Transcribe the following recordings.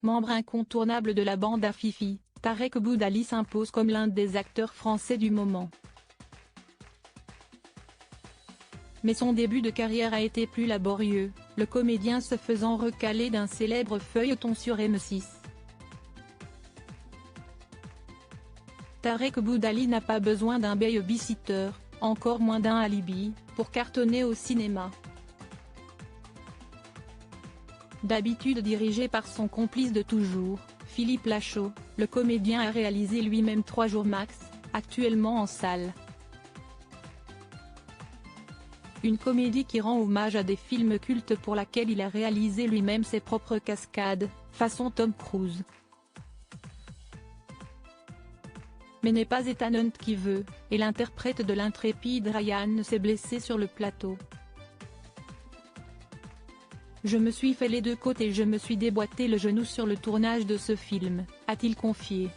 Membre incontournable de la bande à Fifi, Tarek Boudali s'impose comme l'un des acteurs français du moment. Mais son début de carrière a été plus laborieux, le comédien se faisant recaler d'un célèbre feuilleton sur M6. Tarek Boudali n'a pas besoin d'un baby-sitter, encore moins d'un alibi, pour cartonner au cinéma. D'habitude dirigé par son complice de toujours, Philippe Lachaud, le comédien a réalisé lui-même 3 jours max, actuellement en salle. Une comédie qui rend hommage à des films cultes pour laquelle il a réalisé lui-même ses propres cascades, façon Tom Cruise. Mais n'est pas Ethan Hunt qui veut, et l'interprète de l'intrépide Ryan s'est blessé sur le plateau. Je me suis fait les 2 côtes et je me suis déboîté le genou sur le tournage de ce film, a-t-il confié.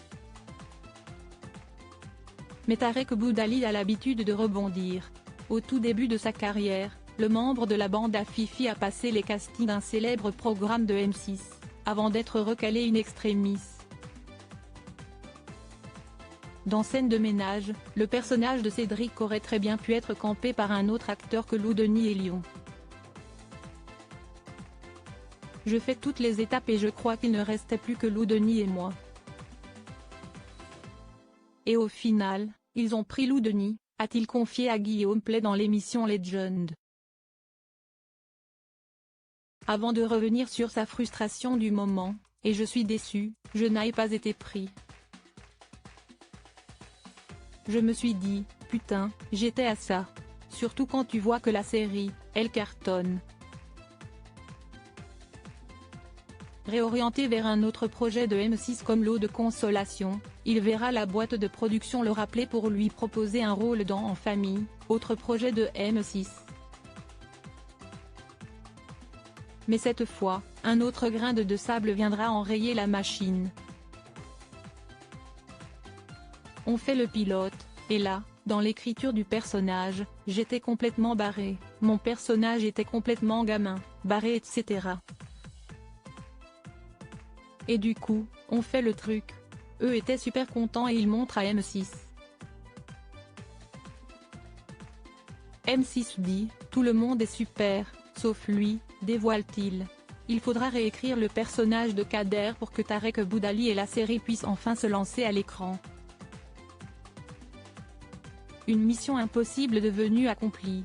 Mais Tarek Boudali a l'habitude de rebondir. Au tout début de sa carrière, le membre de la bande à Fifi a passé les castings d'un célèbre programme de M6, avant d'être recalé in extremis. Dans Scène de ménage, le personnage de Cédric aurait très bien pu être campé par un autre acteur que Lou Denis et Lyon. Je fais toutes les étapes et je crois qu'il ne restait plus que Lou Denis et moi. Et au final, ils ont pris Lou Denis, a-t-il confié à Guillaume Play dans l'émission Legend. Avant de revenir sur sa frustration du moment, et je suis déçu, je n'ai pas été pris. Je me suis dit, putain, j'étais à ça. Surtout quand tu vois que la série, elle cartonne. Réorienté vers un autre projet de M6 comme L'eau de consolation, il verra la boîte de production le rappeler pour lui proposer un rôle dans En famille, autre projet de M6. Mais cette fois, un autre grain de sable viendra enrayer la machine. On fait le pilote, et là, dans l'écriture du personnage, j'étais complètement barré, mon personnage était complètement gamin, barré etc. Et du coup, on fait le truc. Eux étaient super contents et ils montrent à M6. M6 dit, tout le monde est super, sauf lui, dévoile-t-il. Il faudra réécrire le personnage de Kader pour que Tarek Boudali et la série puissent enfin se lancer à l'écran. Une mission impossible devenue accomplie.